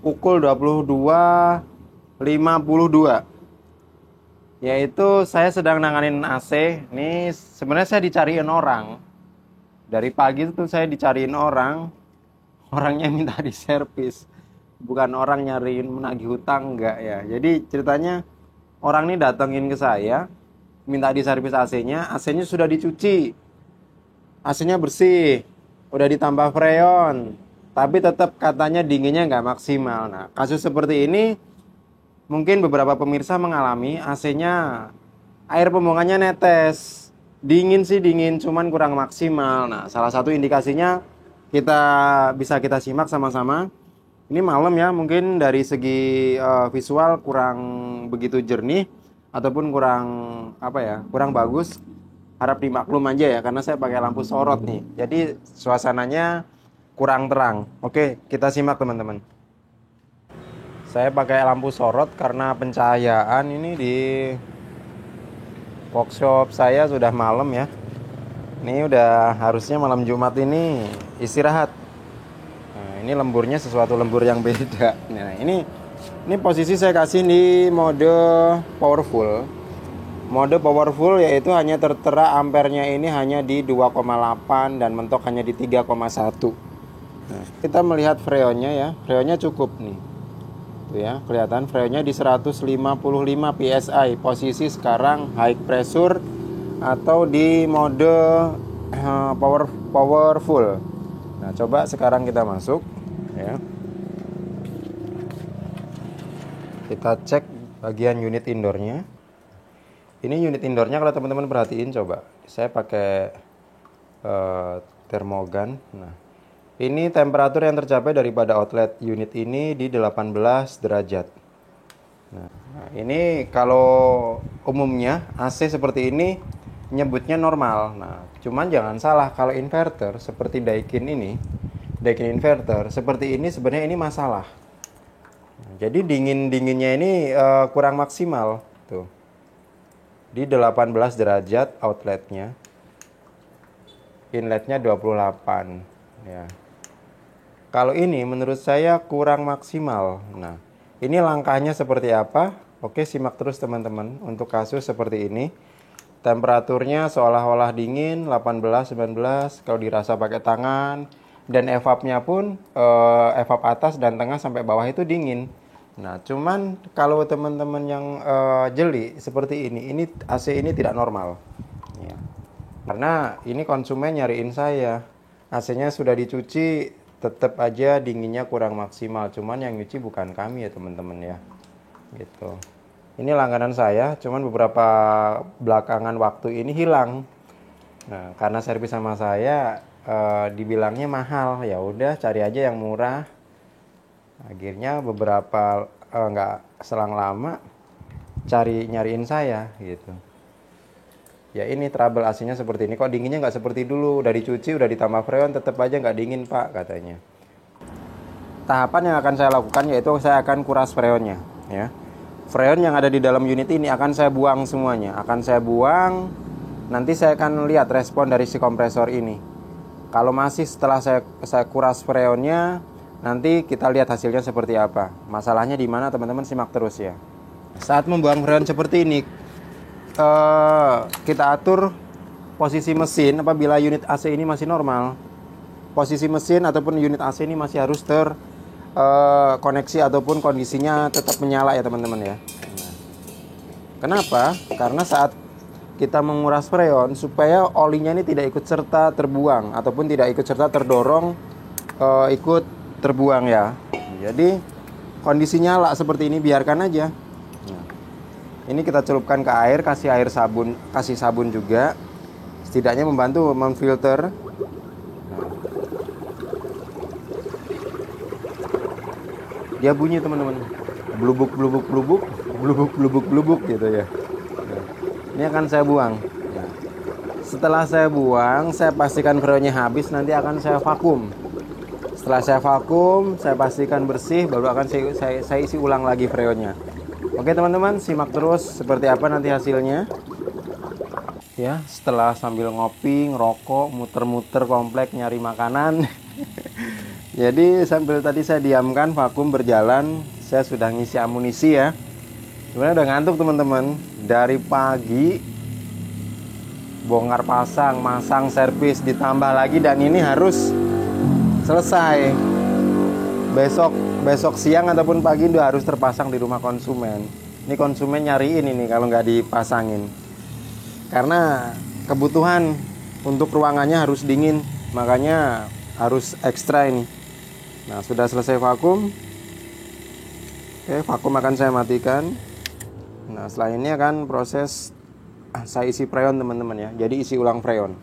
pukul 22.52. Yaitu saya sedang nanganin AC. Ini sebenarnya saya dicariin orang. Dari pagi itu saya dicariin orang. Orangnya minta diservis. Bukan orang nyariin menagih hutang, enggak ya. Jadi ceritanya orang ini datengin ke saya, minta diservis AC-nya. AC-nya sudah dicuci, AC-nya bersih, udah ditambah freon, tapi tetap katanya dinginnya nggak maksimal. Nah, kasus seperti ini mungkin beberapa pemirsa mengalami. AC-nya air pembuangannya netes, dingin sih dingin, cuman kurang maksimal. Nah, salah satu indikasinya kita kita simak sama-sama. Ini malam ya, mungkin dari segi visual kurang begitu jernih ataupun kurang apa ya, kurang bagus. Harap dimaklum aja ya, karena saya pakai lampu sorot nih. Jadi suasananya kurang terang. Oke, kita simak teman-teman. Saya pakai lampu sorot karena pencahayaan ini di workshop saya sudah malam ya. Ini udah harusnya malam Jumat ini istirahat. Nah, ini lemburnya sesuatu lembur yang beda. Nah, ini posisi saya kasih di mode powerful. Mode powerful yaitu hanya tertera ampernya ini hanya di 2,8 dan mentok hanya di 3,1. Nah, kita melihat freonnya ya. Freonnya cukup nih. Tuh ya, kelihatan freonnya di 155 psi. Posisi sekarang high pressure atau di mode powerful. Nah, coba sekarang kita masuk ya. Kita cek bagian unit indoornya. Ini unit indoornya kalau teman-teman perhatiin, coba saya pakai termogan. Nah, ini temperatur yang tercapai daripada outlet unit ini di 18 derajat. Nah, ini kalau umumnya AC seperti ini nyebutnya normal. Nah, cuman jangan salah, kalau inverter seperti Daikin ini, Daikin inverter seperti ini sebenarnya ini masalah. Nah, jadi dinginnya ini kurang maksimal tuh. Di 18 derajat outletnya, inletnya 28 ya. Kalau ini menurut saya kurang maksimal. Nah, ini langkahnya seperti apa? Oke, simak terus teman-teman. Untuk kasus seperti ini, temperaturnya seolah-olah dingin 18 19 kalau dirasa pakai tangan, dan evapnya pun evap atas dan tengah sampai bawah itu dingin. Nah, cuman kalau teman-teman yang jeli seperti ini AC ini tidak normal. Ya. Karena ini konsumen nyariin saya, AC-nya sudah dicuci, tetap aja dinginnya kurang maksimal. Cuman yang nyuci bukan kami ya teman-teman ya. Gitu. Ini langganan saya, cuman beberapa belakangan waktu ini hilang. Nah, karena servis sama saya dibilangnya mahal, ya udah cari aja yang murah. Akhirnya beberapa nggak selang lama nyariin saya gitu. Ya ini trouble AC-nya seperti ini. Kok dinginnya nggak seperti dulu? Udah dicuci, udah ditambah freon, tetap aja nggak dingin pak katanya. Tahapan yang akan saya lakukan yaitu saya akan kuras freonnya. Ya, freon yang ada di dalam unit ini akan saya buang semuanya. Akan saya buang. Nanti saya akan lihat respon dari si kompresor ini. Kalau masih setelah saya kuras freonnya, nanti kita lihat hasilnya seperti apa. Masalahnya di mana teman-teman, simak terus ya. Saat membuang freon seperti ini, kita atur posisi mesin apabila unit AC ini masih normal. Posisi mesin ataupun unit AC ini masih harus terkoneksi ataupun kondisinya tetap menyala ya teman-teman ya. Kenapa? Karena saat kita menguras freon supaya olinya ini tidak ikut serta terbuang ataupun tidak ikut serta terdorong ikut terbuang ya. Jadi kondisi nyala seperti ini biarkan aja. Nah, ini kita celupkan ke air, kasih sabun juga, setidaknya membantu memfilter. Nah, dia bunyi teman-teman, blubuk blubuk blubuk blubuk blubuk blubuk gitu ya. Nah, ini akan saya buang. Nah, setelah saya buang, saya pastikan freonnya habis, nanti akan saya vakum. Setelah saya vakum, saya pastikan bersih, baru akan saya isi ulang lagi freonnya. Oke teman-teman, simak terus seperti apa nanti hasilnya. Ya, setelah sambil ngopi, ngerokok, muter-muter komplek nyari makanan. Jadi sambil tadi saya diamkan vakum berjalan, saya sudah ngisi amunisi ya. Sebenarnya udah ngantuk teman-teman. Dari pagi bongkar pasang, masang, servis, ditambah lagi, dan ini harus selesai besok siang ataupun pagi udah harus terpasang di rumah konsumen. Ini konsumen nyariin ini kalau nggak dipasangin, karena kebutuhan untuk ruangannya harus dingin, makanya harus ekstra ini. Nah, sudah selesai vakum. Oke, vakum akan saya matikan. Nah, setelah ini akan proses saya isi freon teman-teman ya. Jadi isi ulang freon.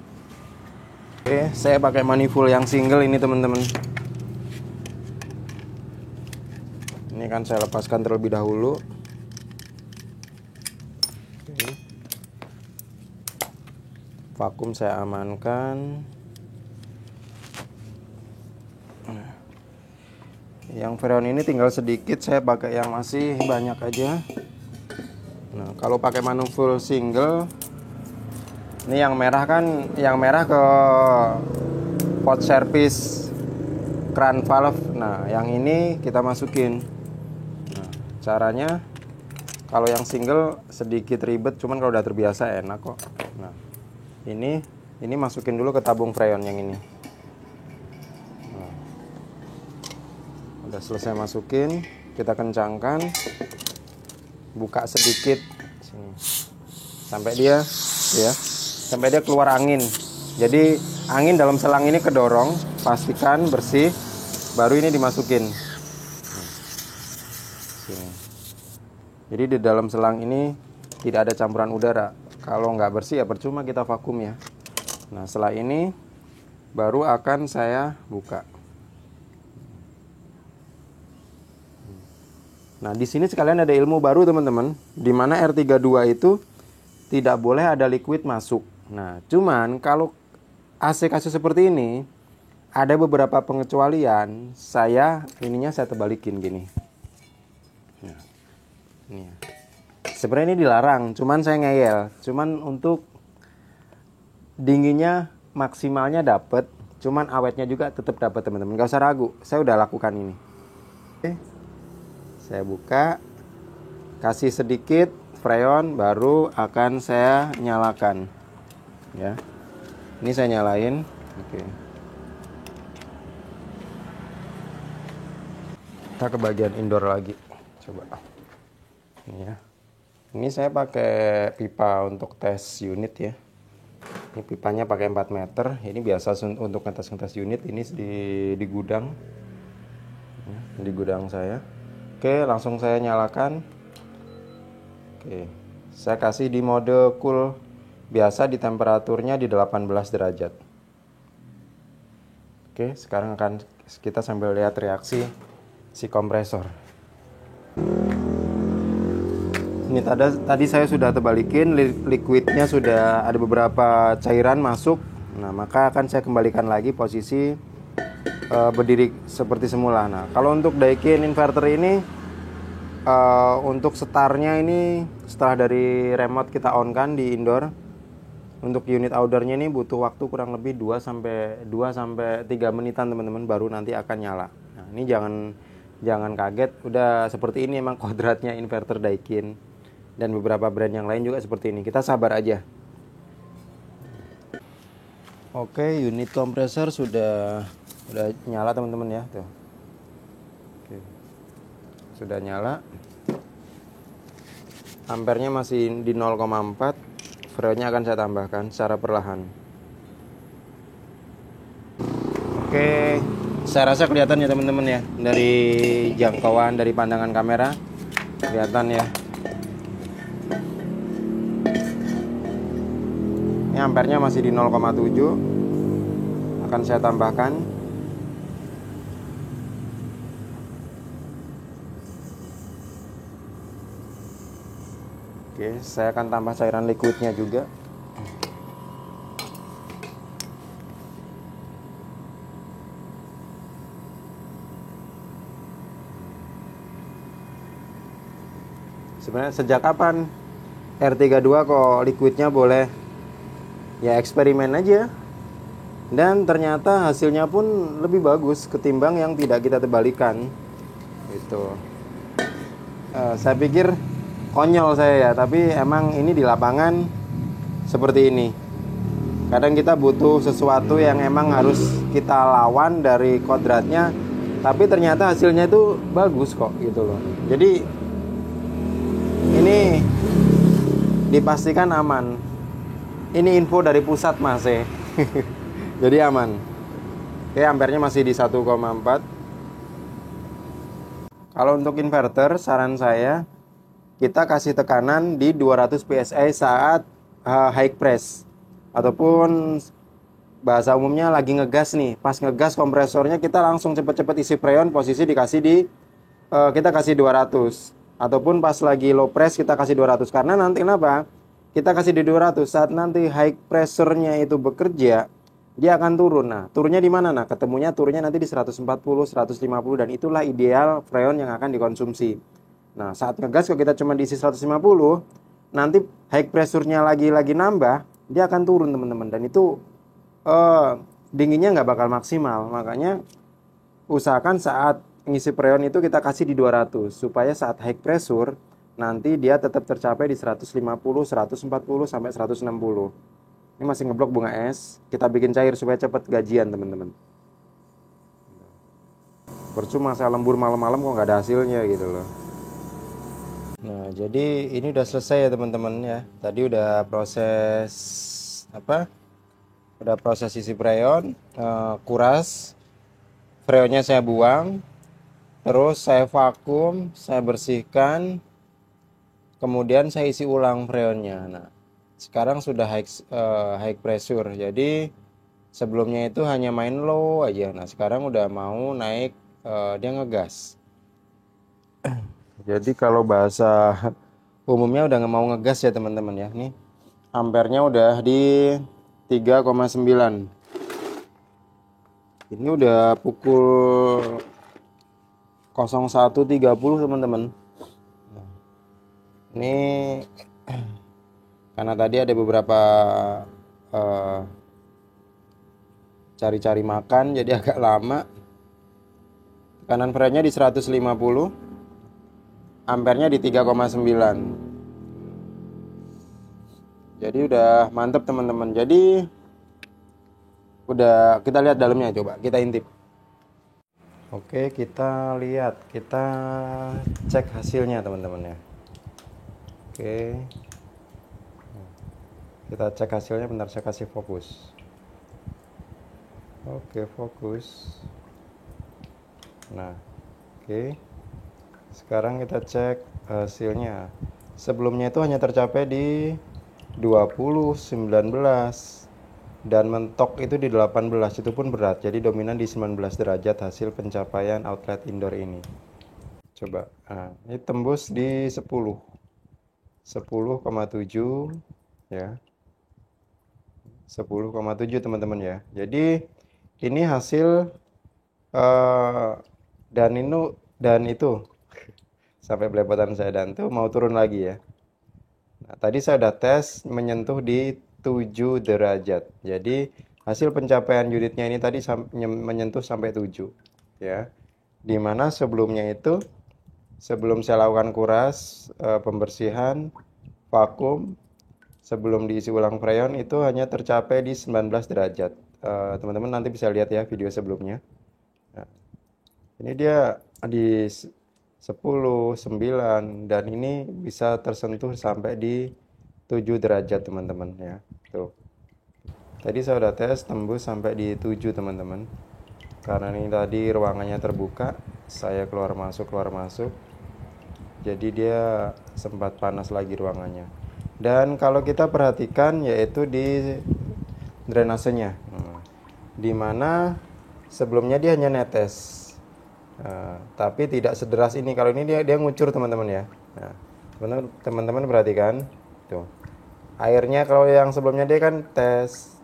Oke, saya pakai manifold yang single ini teman-teman. Ini kan saya lepaskan terlebih dahulu. Oke. Vakum saya amankan. Yang freon ini tinggal sedikit, saya pakai yang masih banyak aja. Nah, kalau pakai manifold single, ini yang merah kan, yang merah ke pot service kran valve. Nah, yang ini kita masukin. Nah, caranya kalau yang single sedikit ribet, cuman kalau udah terbiasa enak kok. Nah, ini masukin dulu ke tabung freon yang ini. Nah, udah selesai masukin, kita kencangkan. Buka sedikit sini. Sampai dia keluar angin. Jadi angin dalam selang ini kedorong, pastikan bersih, baru ini dimasukin. Sini. Jadi di dalam selang ini tidak ada campuran udara. Kalau nggak bersih ya percuma kita vakum ya. Nah, setelah ini baru akan saya buka. Nah, di sini sekalian ada ilmu baru teman-teman, di mana R32 itu tidak boleh ada liquid masuk. Nah, cuman kalau AC kasus seperti ini ada beberapa pengecualian. Saya terbalikin gini. Nah, ini. Sebenarnya ini dilarang, cuman saya ngeyel. Cuman untuk dinginnya maksimalnya dapat, cuman awetnya juga tetap dapat teman-teman. Gak usah ragu, saya udah lakukan ini. Oke. Saya buka, kasih sedikit freon, baru akan saya nyalakan ya. Ini saya nyalain. Oke. Kita ke bagian indoor lagi, coba ini ya. Ini saya pakai pipa untuk tes unit ya. Ini pipanya pakai 4 meter. Ini biasa untuk ngetes unit. Ini di gudang ya, di gudang saya. Oke, langsung saya nyalakan. Oke, saya kasih di mode cool biasa, di temperaturnya di 18 derajat. Oke, sekarang akan kita sambil lihat reaksi si kompresor. Ini tadi saya sudah terbalikin, liquidnya sudah ada beberapa cairan masuk. Nah, maka akan saya kembalikan lagi posisi berdiri seperti semula. Nah, kalau untuk Daikin inverter ini untuk setarnya ini setelah dari remote kita on kan di indoor, untuk unit outdoornya ini butuh waktu kurang lebih 2 sampai 3 menitan teman-teman, baru nanti akan nyala. Nah, ini jangan kaget, udah seperti ini emang kodratnya inverter Daikin dan beberapa brand yang lain juga seperti ini. Kita sabar aja. Oke, unit kompresor sudah nyala teman-teman ya, tuh. Oke. Sudah nyala. Ampernya masih di 0,4. Freonnya akan saya tambahkan secara perlahan. Oke, saya rasa kelihatan ya teman-teman ya, dari jangkauan dari pandangan kamera kelihatan ya. Ini ampernya masih di 0,7. Akan saya tambahkan. Oke, saya akan tambah cairan liquidnya juga. Sebenarnya sejak kapan R32 kok liquidnya boleh? Ya eksperimen aja. Dan ternyata hasilnya pun lebih bagus ketimbang yang tidak kita tebalikan. Gitu. Saya pikir konyol saya ya, tapi emang ini di lapangan seperti ini. Kadang kita butuh sesuatu yang emang harus kita lawan dari kodratnya, tapi ternyata hasilnya itu bagus kok gitu loh. Jadi ini dipastikan aman. Ini info dari pusat mas ya. Jadi aman. Oke, ampernya masih di 1,4. Kalau untuk inverter, saran saya kita kasih tekanan di 200 PSI saat high press, ataupun bahasa umumnya lagi ngegas nih. Pas ngegas kompresornya kita langsung cepet-cepet isi freon, posisi dikasih di kita kasih 200. Ataupun pas lagi low press kita kasih 200. Karena nanti kenapa? Kita kasih di 200, saat nanti high pressure-nya itu bekerja, dia akan turun. Nah, turunnya di mana? Nah, ketemunya turunnya nanti di 140, 150, dan itulah ideal freon yang akan dikonsumsi. Nah, saat ngegas kalau kita cuma diisi 150, nanti high pressure-nya lagi nambah, dia akan turun teman-teman. Dan itu dinginnya nggak bakal maksimal. Makanya usahakan saat ngisi freon itu kita kasih di 200, supaya saat high pressure nanti dia tetap tercapai di 150, 140, sampai 160. Ini masih ngeblok bunga es. Kita bikin cair supaya cepat gajian teman-teman. Percuma saya lembur malam-malam kok nggak ada hasilnya gitu loh. Nah, jadi ini udah selesai ya teman-teman ya. Tadi udah proses apa? Udah proses isi freon, kuras. Freonnya saya buang. Terus saya vakum, saya bersihkan. Kemudian saya isi ulang freonnya. Nah, sekarang sudah high pressure. Jadi sebelumnya itu hanya main low aja. Nah, sekarang udah mau naik, dia ngegas. Jadi kalau bahasa umumnya udah nggak mau ngegas ya teman-teman ya. Nih ampernya udah di 3,9. Ini udah pukul 01.30 teman-teman. Ini karena tadi ada beberapa cari-cari makan jadi agak lama. Tekanan freonnya di 150, ampernya di 3,9. Jadi udah mantep teman-teman. Jadi udah, kita lihat dalamnya, coba kita intip. Oke, kita lihat, kita cek hasilnya teman-teman ya. Oke, kita cek hasilnya, bentar saya kasih fokus. Oke, fokus. Nah, oke. Sekarang kita cek hasilnya. Sebelumnya itu hanya tercapai di 20, 19, dan mentok itu di 18. Itu pun berat. Jadi dominan di 19 derajat hasil pencapaian outlet indoor ini. Coba. Nah, ini tembus di 10. 10,7 ya. 10,7 teman-teman ya. Jadi ini hasil dan itu sampai belepotan saya, dan tuh mau turun lagi ya. Nah, tadi saya udah tes menyentuh di 7 derajat. Jadi hasil pencapaian unitnya ini tadi menyentuh sampai 7 ya. Dimana sebelumnya itu, sebelum saya lakukan kuras, pembersihan, vakum, sebelum diisi ulang freon, itu hanya tercapai di 19 derajat. Teman-teman nanti bisa lihat ya video sebelumnya. Nah, ini dia di 10, 9, dan ini bisa tersentuh sampai di 7 derajat teman-teman ya. Tuh. Tadi saya udah tes tembus sampai di 7 teman-teman. Karena ini tadi ruangannya terbuka, saya keluar masuk. Jadi dia sempat panas lagi ruangannya. Dan kalau kita perhatikan yaitu di drainasenya. Dimana sebelumnya dia hanya netes. Tapi tidak sederas ini. Kalau ini dia ngucur teman-teman ya. Nah, teman-teman perhatikan tuh. Airnya kalau yang sebelumnya dia kan tes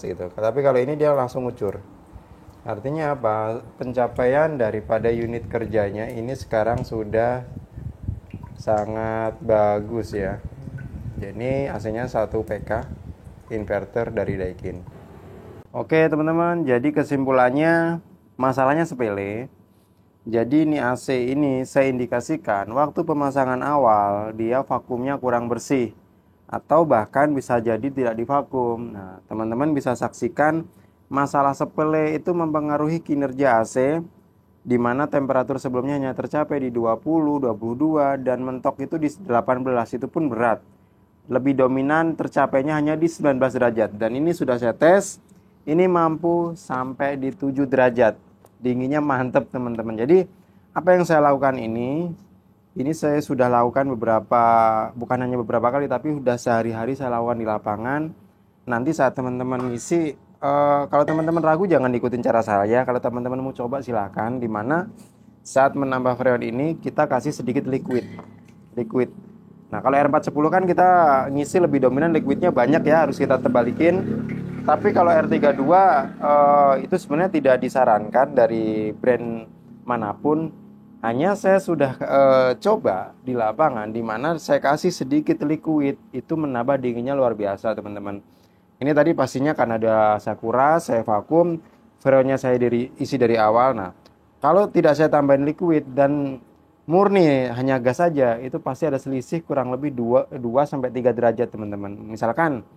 gitu. Tapi kalau ini dia langsung ngucur. Artinya apa? Pencapaian daripada unit kerjanya ini sekarang sudah sangat bagus ya. Jadi AC-nya 1 PK inverter dari Daikin. Oke teman-teman, jadi kesimpulannya masalahnya sepele. Jadi ini AC ini saya indikasikan waktu pemasangan awal dia vakumnya kurang bersih atau bahkan bisa jadi tidak divakum. Nah, teman-teman bisa saksikan masalah sepele itu mempengaruhi kinerja AC di mana temperatur sebelumnya hanya tercapai di 20, 22 dan mentok itu di 18, itu pun berat. Lebih dominan tercapainya hanya di 19 derajat dan ini sudah saya tes. Ini mampu sampai di 7 derajat. Dinginnya mantep teman-teman. Jadi apa yang saya lakukan ini saya sudah lakukan bukan hanya beberapa kali tapi sudah sehari-hari saya lakukan di lapangan. Nanti saat teman-teman ngisi, kalau teman-teman ragu jangan ikutin cara saya. Kalau teman-teman mau coba silakan. Dimana saat menambah freon ini kita kasih sedikit liquid. Nah kalau R410 kan kita ngisi lebih dominan liquidnya banyak ya, harus kita terbalikin. Tapi kalau R32 itu sebenarnya tidak disarankan dari brand manapun. Hanya saya sudah coba di lapangan di mana saya kasih sedikit liquid itu menambah dinginnya luar biasa teman-teman. Ini tadi pastinya karena ada saya kuras, saya vakum, freonnya saya isi dari awal. Nah, kalau tidak saya tambahin liquid dan murni hanya gas saja, itu pasti ada selisih kurang lebih 2 sampai 3 derajat teman-teman. Misalkan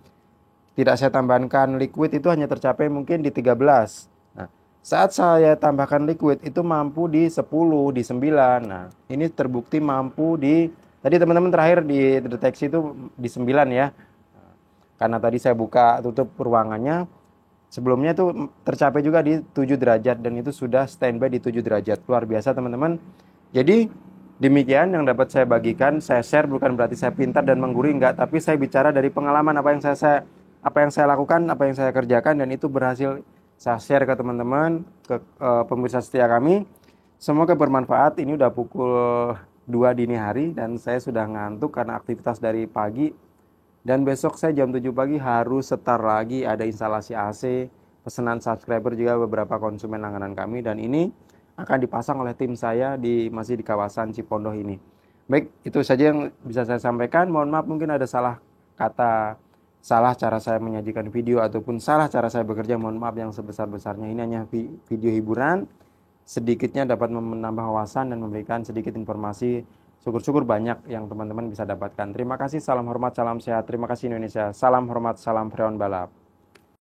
tidak saya tambahkan liquid itu hanya tercapai mungkin di 13. Nah, saat saya tambahkan liquid itu mampu di 10, di 9. Nah, ini terbukti mampu tadi teman-teman terakhir di deteksi itu di 9 ya. Karena tadi saya buka tutup ruangannya, sebelumnya itu tercapai juga di 7 derajat dan itu sudah standby di 7 derajat. Luar biasa teman-teman. Jadi demikian yang dapat saya bagikan, saya share, bukan berarti saya pintar dan menggurui, enggak, tapi saya bicara dari pengalaman apa yang saya lakukan, apa yang saya kerjakan, dan itu berhasil saya share ke teman-teman, ke pemirsa setia kami. Semoga bermanfaat. Ini udah pukul 2 dini hari dan saya sudah ngantuk karena aktivitas dari pagi. Dan besok saya jam 7 pagi harus setar lagi, ada instalasi AC, pesanan subscriber juga beberapa konsumen langganan kami, dan ini akan dipasang oleh tim saya masih di kawasan Cipondoh ini. Baik, itu saja yang bisa saya sampaikan. Mohon maaf mungkin ada salah kata, salah cara saya menyajikan video, ataupun salah cara saya bekerja. Mohon maaf yang sebesar-besarnya. Ini hanya video hiburan, sedikitnya dapat menambah wawasan dan memberikan sedikit informasi. Syukur-syukur banyak yang teman-teman bisa dapatkan. Terima kasih, salam hormat, salam sehat. Terima kasih Indonesia. Salam hormat, salam freon balap.